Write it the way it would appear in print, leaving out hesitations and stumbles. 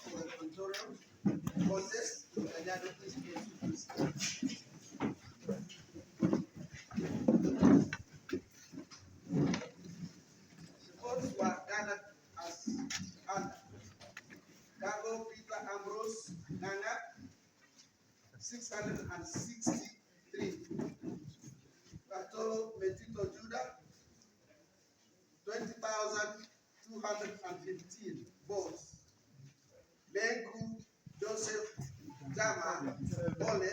gubernatorial contest. Kajiado, please. Votes were gathered as under: Gago Peter Ambrose Nanga, 663. KATOO METITO Judah, 20,215 votes. Lenku Joseph JAMA ole